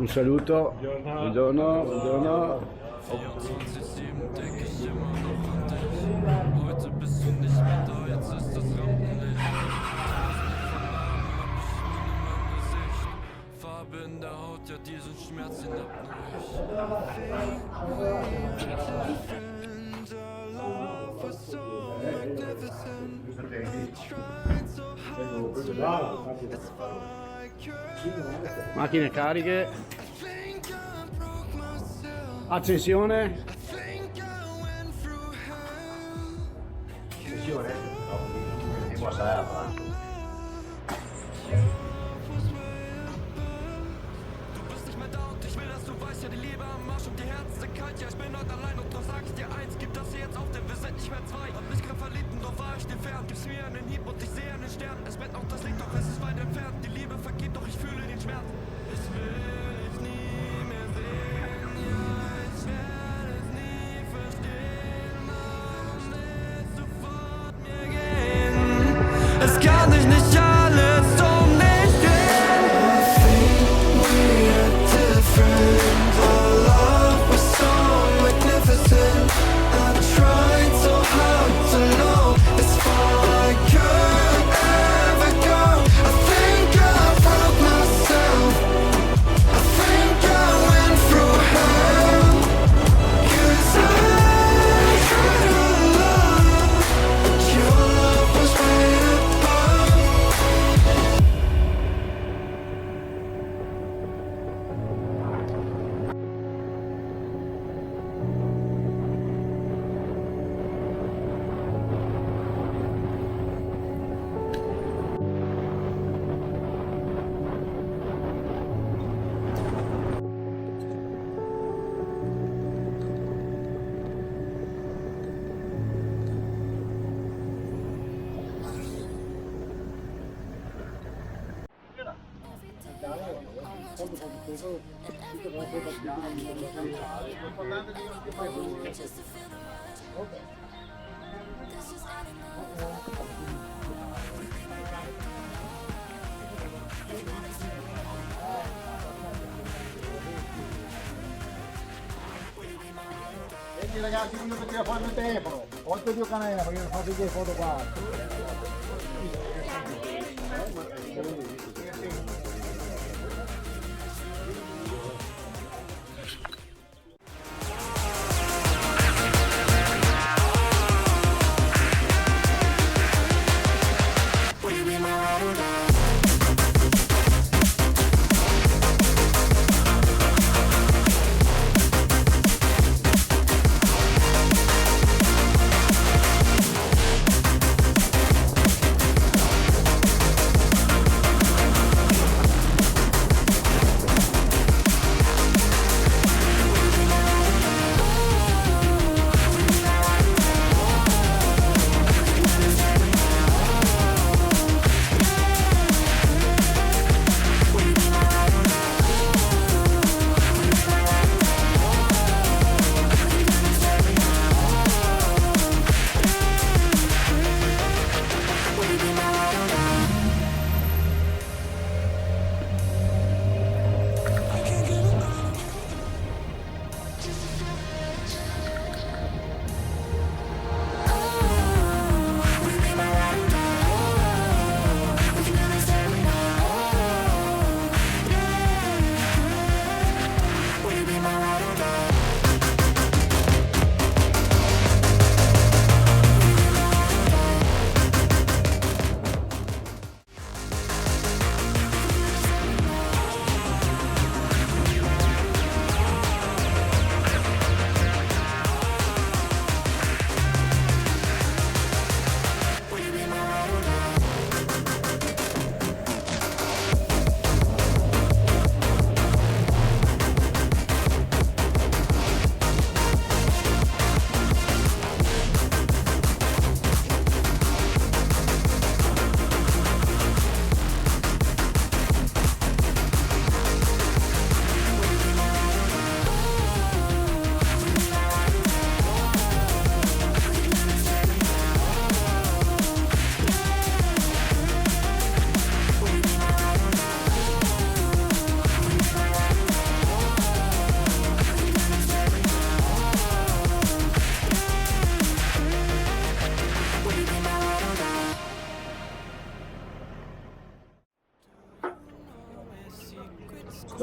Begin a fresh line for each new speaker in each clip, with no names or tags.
Un saluto. Buongiorno, buongiorno.
Heute bist du nicht mehr da, jetzt ist das Rampenlicht. Farbe in der Haut, ja diesen Schmerz hinab
Macchine cariche. Accensione.
Attenzione, andiamo a salare.
Du bist nicht mehr da und ich will, dass du weißt, ja die Liebe am Marsch und die Herzen sind kalt. Ja, ich bin heute allein und doch sag ich dir eins, gib das hier jetzt auf, denn wir sind nicht mehr zwei. Hab mich grad verliebt und doch war ich dir fern. Gib's mir einen Hieb und ich sehe einen Stern. Es brennt auch das Licht, doch es ist weit entfernt. Die Liebe vergeht, doch ich fühle den Schmerz. Ich will dich nie mehr sehen, ja, ich werde es nie verstehen. Warum willst du von mir gehen? Es kann dich nicht alles um mich drehen. Different, our love was so magnificent. I tried so hard to know as far I could ever go. I think I broke myself. I think I went through hell. 'Cause I tried to love, but your love was way above.
Senti ragazzi, io che tiro fuori il telefono. Oltre due canale, perché non faccio vedere foto qua.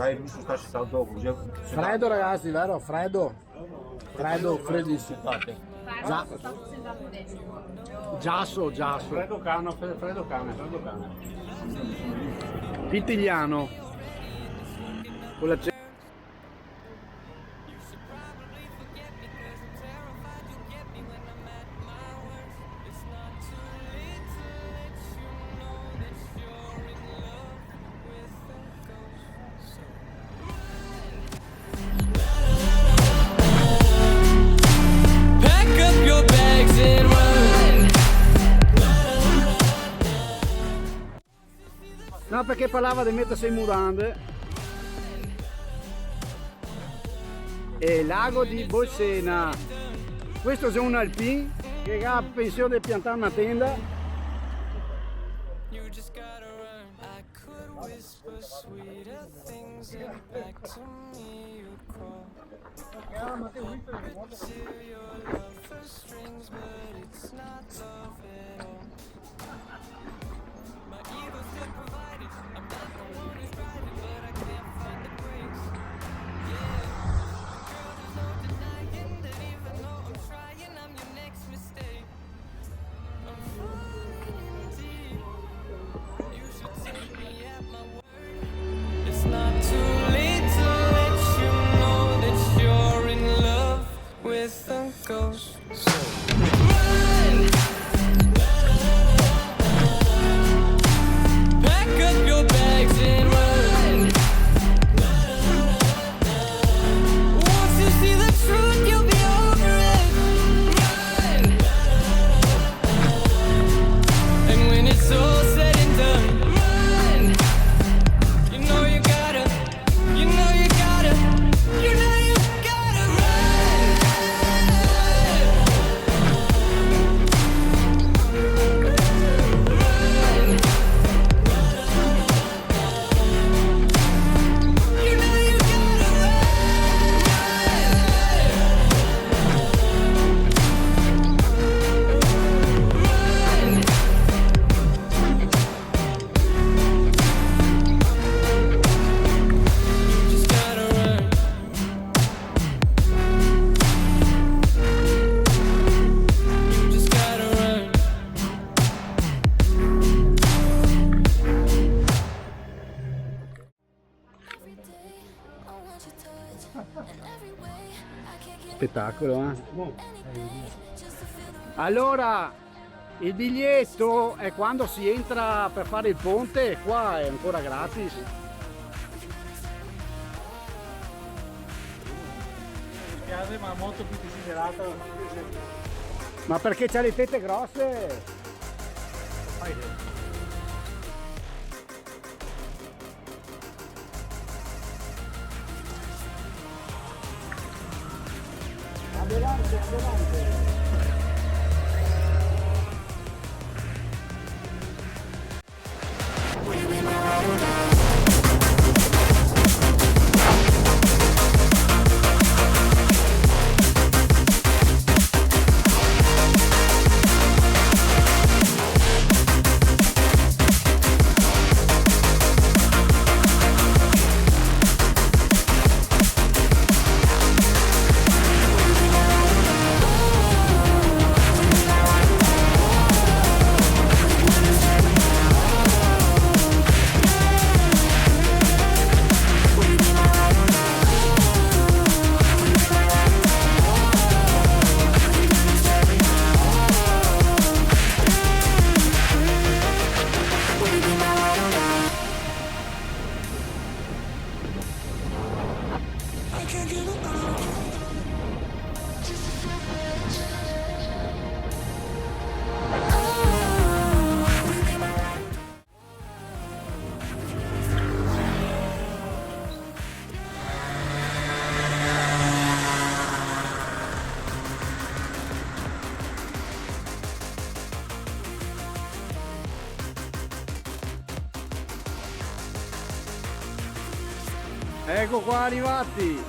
fai il russo, sta dopo.
Freddo ragazzi, vero? Freddo. Freddo, freddissimo. Già. Giasso. Freddo cane. Pitigliano. Con la
Pack up your bags and run.
No, perché parlava di mettersi in mutande. E lago di Bolsena. Questo è un alpin che ha pensione di piantare una tenda.
You just gotta run. I could whisper sweeter things and back to me you'd crawl. Till your love for strings, but it's not love at all. My ego's still provided. I'm not the one who's riding, but I can't find the brakes. Yeah, girl, there's no denying that even though I'm trying, I'm your next mistake. I'm falling deep. You should take me at my word. It's not too late to let you know that you're in love with a ghost. So run. Pack up your bags and run. Once you see the truth, you'll be over it. Run. And when it's all said and done, run. You know you gotta, you know you gotta, you know you gotta run. You know you gotta run. You just gotta run. You just gotta run.
Every day, I want your touch. And every way, I can't get
Spettacolo, eh?
anything just to feel the
Allora, il biglietto è quando si entra per fare il ponte e qua è ancora gratis.
Ma molto più desiderata.
Ma perché c'ha le tette grosse? Adelante. Ecco qua arrivati.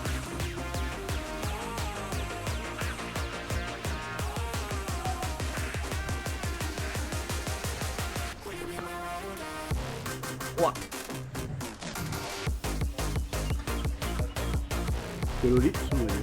Qua. Quello lì sono io.